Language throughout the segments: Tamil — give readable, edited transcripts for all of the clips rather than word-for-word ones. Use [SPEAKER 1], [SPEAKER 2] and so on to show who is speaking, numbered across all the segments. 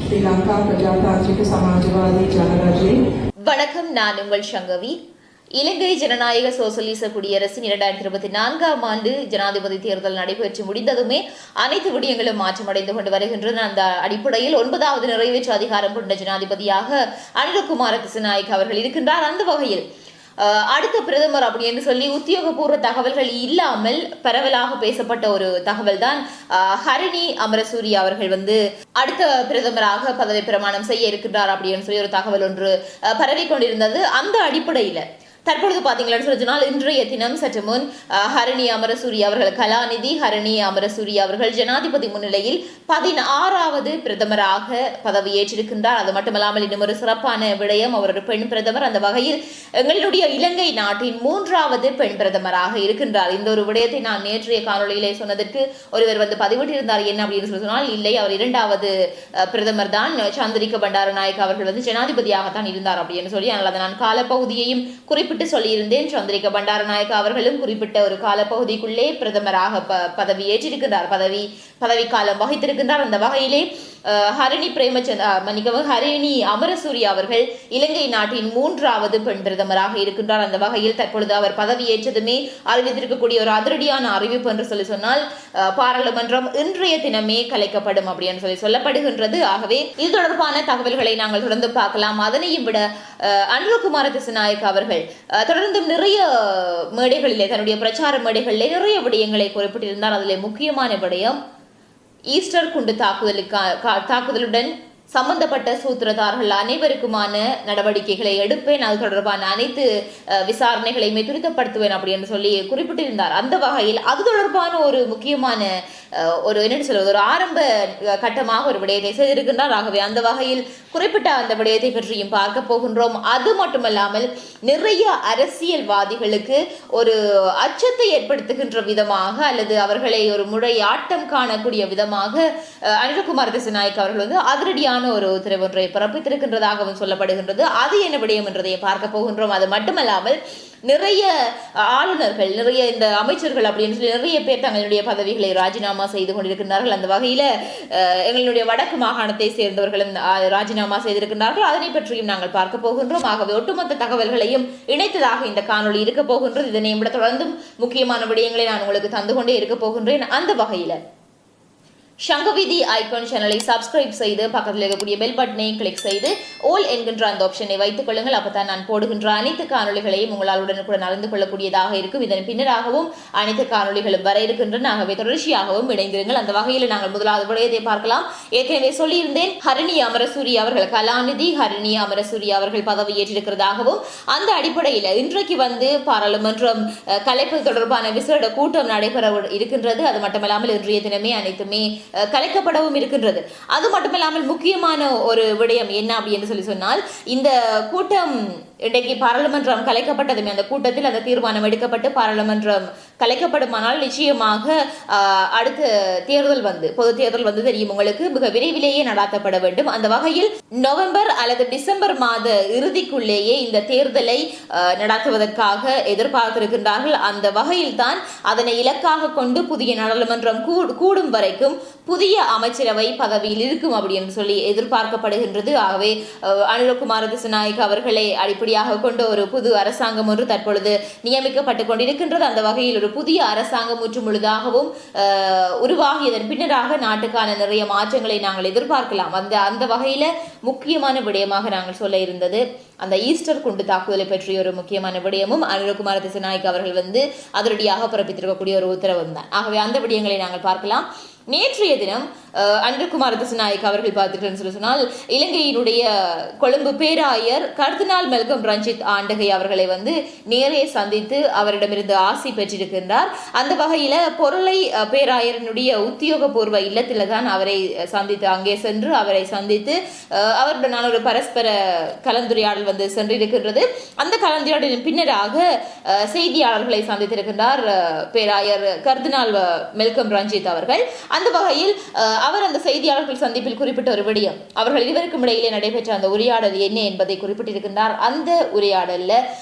[SPEAKER 1] श्री लंका प्रजातांत्रिक समाजवादी जनराज्य
[SPEAKER 2] வணக்கம், நான் உங்கள் சங்கவி. இலங்கை ஜனநாயக சோசலிச குடியரசின் 2024ஆம் ஆண்டு ஜனாதிபதி தேர்தல் நடைபெற்று முடிந்ததுமே அனைத்து விடயங்களும் மாற்றமடைந்து கொண்டு வருகின்றன. அந்த அடிப்படையில் 9வது நிறைவேற்று அதிகாரம் கொண்ட ஜனாதிபதியாக அனுரகுமார திசாநாயக்க அவர்கள் இருக்கின்றார். அந்த வகையில் அடுத்த பிரதமர் அப்படின்னு சொல்லி உத்தியோகபூர்வ தகவல்கள் இல்லாமல் பரவலாக பேசப்பட்ட ஒரு தகவல் தான் ஹரிணி அமரசூரிய அவர்கள் அடுத்த பிரதமராக பதவி பிரமாணம் செய்ய இருக்கின்றார் அப்படின்னு சொல்லி ஒரு தகவல் ஒன்று பரவி கொண்டிருந்தது. அந்த அடிப்படையில் தற்பொழுது பாத்தீங்களான்னு சொன்னால் இன்றைய தினம் சற்று முன் ஹரிணி அமரசூரிய அவர்கள் கலாநிதி ஹரிணி அமரசூரிய அவர்கள் ஜனாதிபதி முன்னிலையில் 16வது பிரதமராக பதவியேற்றிருக்கின்றார். அது மட்டுமல்லாமல் இன்னும் ஒரு சிறப்பான விடயம், அவர் ஒரு பெண் பிரதமர். அந்த வகையில் எங்களுடைய இலங்கை நாட்டின் 3வது பெண் பிரதமராக இருக்கின்றார். இந்த ஒரு விடயத்தை நான் நேற்றைய காணொலியிலே சொன்னதற்கு ஒருவர் பதிவிட்டிருந்தார். என்ன அப்படின்னு சொன்னால், இல்லை, அவர் 2வது பிரதமர் தான், சந்திரிகா பண்டாரநாயக்க அவர்கள் ஜனாதிபதியாகத்தான் இருந்தார் அப்படின்னு சொல்லி. அதனால் அதை நான் காலப்பகுதியையும் குறிப்பிட்டு சொல்லியிருந்தேன். சந்திரிகா பண்டாரநாயக்க அவர்களும் குறிப்பிட்ட ஒரு காலப்பகுதிக்குள்ளே பிரதமராக பதவியேற்றிருக்கிறார், பதவி காலம் வகித்திருக்கின்றார். அந்த வகையிலே ஹரிணி அமரசூரிய அவர்கள் இலங்கை நாட்டின் 3வது பெண் பிரதமராக இருக்கின்றார். அந்த வகையில் தற்பொழுது அவர் பதவியேற்றதுமே அறிவித்திருக்கக்கூடிய ஒரு அதிரடியான அறிவிப்பு என்று சொன்னால், பாராளுமன்றம் இன்றைய தினமே கலைக்கப்படும் அப்படின்னு சொல்லப்படுகின்றது. ஆகவே இது தொடர்பான தகவல்களை நாங்கள் தொடர்ந்து பார்க்கலாம். அதனையும் விட அனுரகுமார திசாநாயக்க அவர்கள் தொடர்ந்தும் நிறைய மேடைகளிலே, தன்னுடைய பிரச்சார மேடைகளிலே நிறைய விடயங்களை குறிப்பிட்டிருந்தார். அதில் முக்கியமான விடயம் ஈஸ்டர் குண்டு தாக்குதலுடன் சம்பந்தப்பட்ட சூத்திரதாரர்கள் அனைவருக்குமான நடவடிக்கைகளை எடுப்பேன், அது தொடர்பான அனைத்து விசாரணைகளையுமே துரிதப்படுத்துவேன் அப்படின்னு சொல்லி குறிப்பிட்டிருந்தார். அந்த வகையில் அது தொடர்பான ஒரு முக்கியமான ஒரு ஒரு ஆரம்ப கட்டமாக ஒரு விடயத்தை செய்திருக்கின்றார். ஆகவே அந்த வகையில் குறிப்பிட்ட அந்த விடயத்தை பற்றியும் பார்க்க போகின்றோம். அது மட்டுமல்லாமல் நிறைய அரசியல்வாதிகளுக்கு ஒரு அச்சத்தை ஏற்படுத்துகின்ற விதமாக அல்லது அவர்களை ஒரு முறை ஆட்டம் காணக்கூடிய விதமாக அனுரகுமார திசாநாயக்க அவர்கள் அதிரடியான ஒரு உத்தரவு ஒன்றை பிறப்பித்திருக்கின்றதாகவும் சொல்லப்படுகின்றது. அது என்ன விடயம் என்றதை பார்க்க போகின்றோம். அது மட்டுமல்லாமல் நிறைய ஆளுநர்கள், நிறைய இந்த அமைச்சர்கள் அப்படின்னு சொல்லி நிறைய பேர் தங்களுடைய பதவிகளை ராஜினாமா செய்து கொண்டிருக்கிறார்கள். அந்த வகையில எங்களுடைய வடக்கு மாகாணத்தை சேர்ந்தவர்களும் ராஜினாமா செய்திருக்கிறார்கள். அதனை பற்றியும் நாங்கள் பார்க்க போகின்றோம். ஆகவே ஒட்டுமொத்த தகவல்களையும் இணைத்ததாக இந்த காணொலி இருக்க போகின்றது. இதனை விட தொடர்ந்தும் முக்கியமான விடயங்களை நான் உங்களுக்கு தந்து கொண்டே இருக்க போகின்றேன். அந்த வகையில சங்கவிதி ஐகான் சேனலை சப்ஸ்கிரைப் செய்து பக்கத்தில் இருக்கக்கூடிய பெல் பட்டனை கிளிக் செய்து ஓல் என்கின்ற அந்த ஆப்ஷனை வைத்துக் கொள்ளுங்கள். அப்பதான் நான் போடுகின்ற அனைத்து காணொலிகளையும் உங்களால் உடனுக்குடன் அறிந்து கொள்ளக்கூடியதாக இருக்கும். இதன் பின்னராகவும் அனைத்து காணொலிகளும் வர இருக்கின்றன. ஆகவே தொடர்ச்சியாகவும் இணைந்திருங்கள். அந்த வகையில் நாங்கள் முதலாவது விடயத்தை பார்க்கலாம். ஏற்கனவே சொல்லியிருந்தேன், ஹரிணி அமரசூரிய அவர்கள் கலாநிதி ஹரிணி அமரசூரிய அவர்கள் பதவியேற்றிருக்கிறதாகவும், அந்த அடிப்படையில் இன்றைக்கு பாராளுமன்றம் கலைப்பு தொடர்பான விசேட கூட்டம் நடைபெற இருக்கின்றது. அது மட்டுமல்லாமல் இன்றைய தினமே அனைத்துமே கலைக்கப்படவும் இருக்கின்றது. அது மட்டுமில்லாமல் முக்கியமான ஒரு விடயம் என்ன அப்படின்னு சொன்னால், இந்த கூட்டம் இன்றைக்கு பாராளுமன்றம் கலைக்கப்பட்டதுமே அந்த கூட்டத்தில் அந்த தீர்மானம் எடுக்கப்பட்டு பாராளுமன்றம் கலைக்கப்படுமானால் நிச்சயமாக அடுத்த தேர்தல் பொது தேர்தல் தெரியும் உங்களுக்கு, மிக விரைவிலேயே நடாத்தப்பட வேண்டும். அந்த வகையில் நவம்பர் அல்லது டிசம்பர் மாத இறுதிக்குள்ளேயே இந்த தேர்தலை நடாத்துவதற்காக எதிர்பார்த்திருக்கின்றார்கள். அந்த வகையில் தான் அதனை இலக்காக கொண்டு புதிய நாடாளுமன்றம் கூடும் வரைக்கும் புதிய அமைச்சரவை பதவியில் இருக்கும் அப்படின்னு சொல்லி எதிர்பார்க்கப்படுகின்றது. ஆகவே அனுரகுமார திசாநாயக்க அவர்களை அடிப்படையாக கொண்ட ஒரு புது அரசாங்கம் ஒன்று தற்பொழுது நியமிக்கப்பட்டுக் கொண்டிருக்கின்றது. அந்த வகையில் ஒரு புதிய அரசாங்கம் முற்று முழுதாகவும் உருவாகியதன் பின்னராக நாட்டுக்கான நிறைய மாற்றங்களை நாங்கள் எதிர்பார்க்கலாம். அந்த வகையில முக்கியமான விடயமாக நாங்கள் சொல்ல இருந்தது அந்த ஈஸ்டர் குண்டு தாக்குதலை பற்றிய ஒரு முக்கியமான விடயமும் அனுரகுமார திசாநாயக்க அவர்கள் அதிரடியாக பிறப்பித்திருக்கக்கூடிய ஒரு உத்தரவும் தான். ஆகவே அந்த விடயங்களை நாங்கள் பார்க்கலாம். நேற்றைய தினம் அனுரகுமார திசாநாயக்க அவர்கள் பார்த்துட்டு சொன்னால், இலங்கையினுடைய கொழும்பு பேராயர் கர்தினால் மெல்கம் ரஞ்சித் ஆண்டகை அவர்களை நேரே சந்தித்து அவரிடமிருந்து ஆசி பெற்றிருக்கின்றார். அந்த வகையில பொருளை பேராயரனுடைய உத்தியோகபூர்வ இல்லத்தில தான் அவரை சந்தித்து, அங்கே சென்று அவரை சந்தித்து அவருடனான ஒரு பரஸ்பர கலந்துரையாடல் சென்றிருக்கின்றது. அந்த கலந்துரையாடலின் பின்னராக செய்தியாளர்களை சந்தித்திருக்கின்றார் பேராயர் கர்தினால் மெல்கம் ரஞ்சித் அவர்கள். அந்த வகையில் அவர் அந்த செய்தியாளர்கள் சந்திப்பில் குறிப்பிட்ட ஒரு விடயம், அவர்கள் இருவருக்கும் இடையிலே நடைபெற்ற அந்த உரையாடல் என்ன என்பதை குறிப்பிட்டிருக்கின்றார். அந்த உரையாடல்ல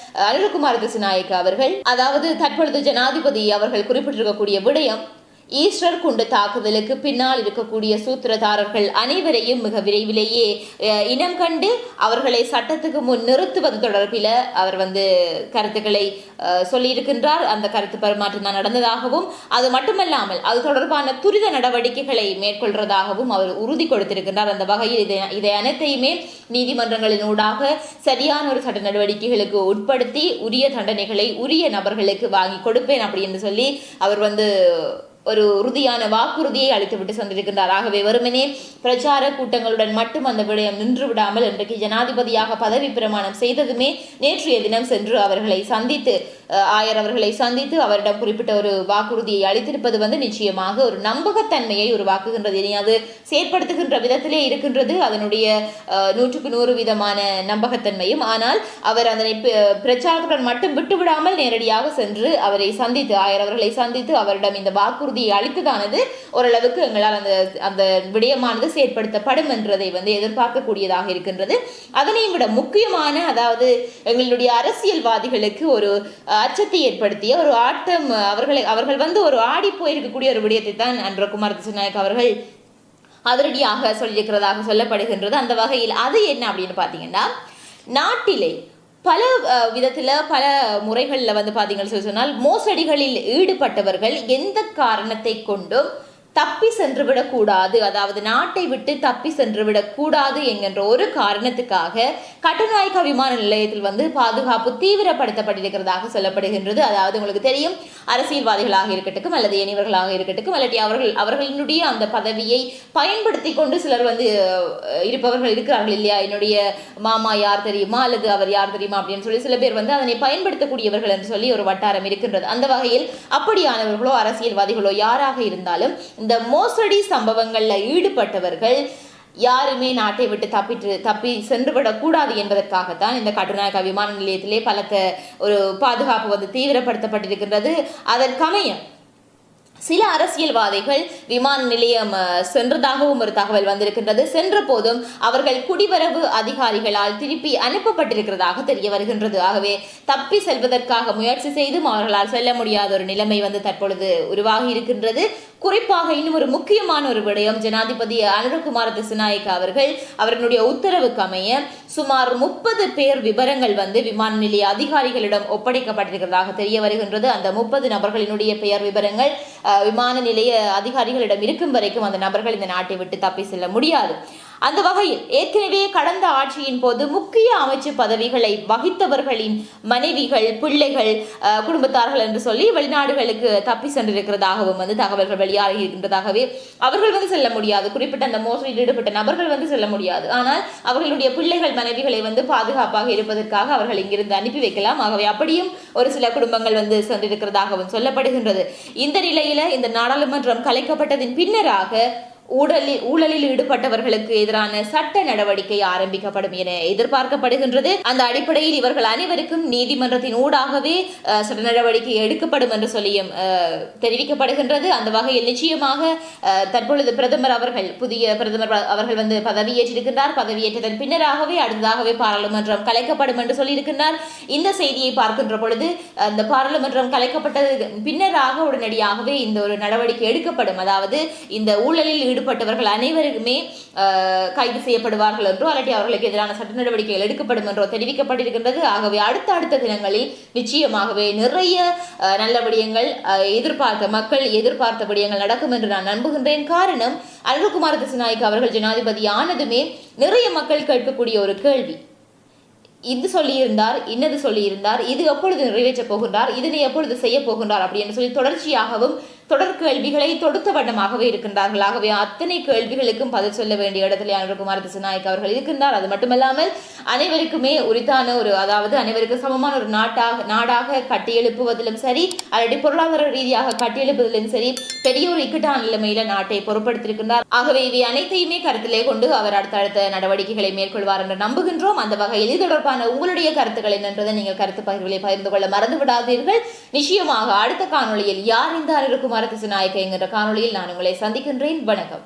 [SPEAKER 2] அனுரகுமார திசாநாயக்க அவர்கள், அதாவது தற்பொழுது ஜனாதிபதி அவர்கள் குறிப்பிட்டிருக்கக்கூடிய விடயம், ஈஸ்டர் குண்டு தாக்குதலுக்கு பின்னால் இருக்கக்கூடிய சூத்திரதாரர்கள் அனைவரையும் மிக விரைவிலேயே இனம் கண்டு அவர்களை சட்டத்துக்கு முன் நிறுத்துவது தொடர்பில் அவர் கருத்துக்களை சொல்லியிருக்கின்றார். அந்த கருத்து பரிமாற்றம் தான் நடந்ததாகவும் அது மட்டுமல்லாமல் அது தொடர்பான துரித நடவடிக்கைகளை மேற்கொள்வதாகவும் அவர் உறுதி கொடுத்திருக்கின்றார். அந்த வகையில் இதை அனைத்தையுமே நீதிமன்றங்களின் ஊடாக சரியான ஒரு சட்ட நடவடிக்கைகளுக்கு உட்படுத்தி உரிய தண்டனைகளை உரிய நபர்களுக்கு வாங்கி கொடுப்பேன் அப்படின்னு சொல்லி அவர் ஒரு உறுதியான வாக்குறுதியை அளித்துவிட்டு சென்றிருக்கின்றார். ஆகவே வெறுமனே பிரச்சார கூட்டங்களுடன் மட்டும் அந்த விடயம் நின்று விடாமல் இன்றைக்கு ஜனாதிபதியாக பதவி பிரமாணம் செய்ததுமே நேற்றைய தினம் சென்று அவர்களை சந்தித்து ஆயர் அவர்களை சந்தித்து அவரிடம் குறிப்பிட்ட ஒரு வாக்குறுதியை அளித்திருப்பது நிச்சயமாக ஒரு நம்பகத்தன்மையை உருவாக்குகின்றது. இனி அது செயற்படுத்துகின்ற விதத்திலே இருக்கின்றது அதனுடைய 100% விதமான நம்பகத்தன்மையும். ஆனால் அவர் அதனை பிரச்சாரத்துடன் மட்டும் விட்டுவிடாமல் நேரடியாக சென்று அவரை சந்தித்து ஆயர் அவர்களை சந்தித்து அவரிடம் இந்த வாக்குறுதி அளித்ததானது ஓரளவுக்கு எங்களால் அந்த விடயமானது செயற்படுத்தப்படும் என்றதை எதிர்பார்க்கக்கூடியதாக இருக்கின்றது. அதனையும் விட முக்கியமான அதாவது எங்களுடைய அரசியல்வாதிகளுக்கு ஒரு அச்சத்தை ஏற்படுத்திய ஒரு ஆட்டம் அவர்கள் ஒரு ஆடி போயிருக்கக்கூடிய ஒரு விடயத்தை தான் அன்றகுமார் திசாநாயக்க அவர்கள் அதிரடியாக சொல்லியிருக்கிறதாக சொல்லப்படுகின்றது. அந்த வகையில் அது என்ன அப்படின்னு பார்த்தீங்கன்னா, நாட்டிலே பல விதத்தில் பல முறைகளில் பார்த்தீங்கன்னு சொன்னால் மோசடிகளில் ஈடுபட்டவர்கள் எந்த காரணத்தை கொண்டும் தப்பி சென்றுவிடக்கூடாது, அதாவது நாட்டை விட்டு தப்பி சென்றுவிடக்கூடாது என்கின்ற ஒரு காரணத்துக்காக கட்டுநாயக்கா விமான நிலையத்தில் பாதுகாப்பு தீவிரப்படுத்தப்பட்டிருக்கிறதாக சொல்லப்படுகின்றது. அதாவது உங்களுக்கு தெரியும், அரசியல்வாதிகளாக இருக்கட்டும் அல்லது இனிவர்களாக இருக்கட்டும் அல்லது அவர்களினுடைய அந்த பதவியை பயன்படுத்தி கொண்டு சிலர் இருப்பவர்கள் இருக்கிறார்கள் இல்லையா, என்னுடைய மாமா யார் தெரியுமா அல்லது அவர் யார் தெரியுமா அப்படின்னு சொல்லி சில பேர் அதனை பயன்படுத்தக்கூடியவர்கள் என்று சொல்லி ஒரு வட்டாரம் இருக்கின்றது. அந்த வகையில் அப்படியானவர்களோ அரசியல்வாதிகளோ யாராக இருந்தாலும் இந்த மோசடி சம்பவங்கள்ல ஈடுபட்டவர்கள் யாருமே நாட்டை விட்டு தப்பி சென்றுவிடக் கூடாது என்பதற்காகத்தான் இந்த கட்டுநாயக்கா விமான நிலையத்திலே பலத்த ஒரு பாதுகாப்பு தீவிரப்படுத்தப்பட்டிருக்கின்றது. அதற்கமைய சில அரசியல்வாதிகள் விமான நிலையம் சென்றதாகவும் ஒரு தகவல் வந்திருக்கின்றது. சென்ற போதும் அவர்கள் குடிவரவு அதிகாரிகளால் திருப்பி அனுப்பப்பட்டிருக்கிறதாக தெரிய வருகின்றது. ஆகவே தப்பி செல்வதற்காக முயற்சி செய்தும் அவர்களால் செல்ல முடியாத ஒரு நிலைமை தற்பொழுது உருவாகி இருக்கின்றது. குறிப்பாக இன்னும் ஒரு முக்கியமான ஒரு விடயம், ஜனாதிபதி அனுரகுமார திசாநாயக்க அவர்களுடைய உத்தரவுக்கு அமைய சுமார் 30 பேர் விவரங்கள் விமான நிலைய அதிகாரிகளிடம் ஒப்படைக்கப்பட்டிருக்கிறதாக தெரிய வருகின்றது. அந்த 30 நபர்களினுடைய பெயர் விவரங்கள் விமான நிலைய அதிகாரிகளிடம் இருக்கும் வரைக்கும் அந்த நபர்கள் இந்த நாட்டை விட்டு தப்பி செல்ல முடியாது. அந்த வகையில் ஏற்கனவே கடந்த ஆட்சியின் போது முக்கிய அமைச்சு பதவிகளை வகித்தவர்களின் மனைவிகள், பிள்ளைகள், குடும்பத்தார்கள் என்று சொல்லி வெளிநாடுகளுக்கு தப்பி சென்றிருக்கிறதாகவும் தகவல்கள் வெளியாகி இருக்கின்றதாகவே அவர்கள் செல்ல முடியாது. குறிப்பிட்ட அந்த மோசடியில் ஈடுபட்ட நபர்கள் செல்ல முடியாது. ஆனால் அவர்களுடைய பிள்ளைகள், மனைவிகளை பாதுகாப்பாக இருப்பதற்காக அவர்கள் இங்கிருந்து அனுப்பி வைக்கலாம். ஆகவே அப்படியும் ஒரு சில குடும்பங்கள் சென்றிருக்கிறதாகவும் சொல்லப்படுகின்றது. இந்த நிலையில இந்த நாடாளுமன்றம் கலைக்கப்பட்டதின் பின்னராக ஊழலில் ஈடுபட்டவர்களுக்கு எதிரான சட்ட நடவடிக்கை ஆரம்பிக்கப்படும் என எதிர்பார்க்கப்படுகின்றது. அந்த அடிப்படையில் இவர்கள் அனைவருக்கும் நீதிமன்றத்தின் ஊடாகவே சட்ட நடவடிக்கை எடுக்கப்படும் என்று சொல்லியும் தெரிவிக்கப்படுகின்றது. அந்த வகையில் நிச்சயமாக தற்பொழுது புதிய பிரதமர் அவர்கள் பதவியேற்றிருக்கின்றார். பதவியேற்றதன் பின்னராகவே அடுத்ததாகவே பாராளுமன்றம் கலைக்கப்படும் என்று சொல்லியிருக்கின்றார். இந்த செய்தியை பார்க்கின்ற பொழுது அந்த பாராளுமன்றம் கலைக்கப்பட்டது பின்னராக உடனடியாகவே இந்த ஒரு நடவடிக்கை எடுக்கப்படும். அதாவது இந்த ஊழலில் ஈடுபட்டவர்கள் அனைவருக்குமே கைது செய்யப்படுவார்கள் என்றோ அல்லது அவர்களுக்கு எதிரான சட்ட நடவடிக்கைகள் எடுக்கப்படும் என்றோ தெரிவிக்கப்பட்டிருக்கின்றது. ஆகவே அடுத்த தினங்களில் நிச்சயமாகவே நிறைய நல்ல விடயங்கள் மக்கள் எதிர்பார்த்த விடயங்கள் நடக்கும் என்று நான் நம்புகின்றேன். காரணம், அனுரகுமார திசாநாயக்க அவர்கள் ஜனாதிபதி ஆனதுமே நிறைய மக்கள் கேட்கக்கூடிய ஒரு கேள்வி, இது சொல்லியிருந்தார், இன்னது சொல்லியிருந்தார், இது எப்பொழுது நிறைவேற்றப் போகின்றார், இதனை எப்பொழுது செய்ய போகின்றார் அப்படின்னு சொல்லி தொடர்ச்சியாகவும் தொடர் கேள்விகளை தொடுத்த வண்ணமாகவே இருக்கின்றார்கள். ஆகவே அத்தனை கேள்விகளுக்கும் பதில் சொல்ல வேண்டிய இடத்துல அனுரகுமார திசாநாயக்க அவர்கள் இருக்கின்றார். அது மட்டுமல்லாமல் அனைவருக்குமே உரித்தான அதாவது அனைவருக்கு சமமான ஒரு நாடாக கட்டியெழுப்புவதிலும் சரி அல்லது பொருளாதார ரீதியாக கட்டியெழுப்புவதிலும் சரி பெரிய ஒரு இக்கட்டான நிலைமையில நாட்டை பொறுப்படுத்தியிருக்கின்றார். ஆகவே இவை அனைத்தையுமே கருத்திலே கொண்டு அவர் அடுத்தடுத்த நடவடிக்கைகளை மேற்கொள்வார் என்று நம்புகின்றோம். அந்த வகையில் இது தொடர்பான உங்களுடைய கருத்துக்கள் என்னன்றதை நீங்கள் கருத்து பகிர்வுகளை பகிர்ந்து கொள்ள மறந்து விடாதீர்கள். நிச்சயமாக அடுத்த காணொலியில் யார் இந்த அனுரகுமார திசாநாயக்க என்கிற காணொலியில் நான் உங்களை சந்திக்கின்றேன். வணக்கம்.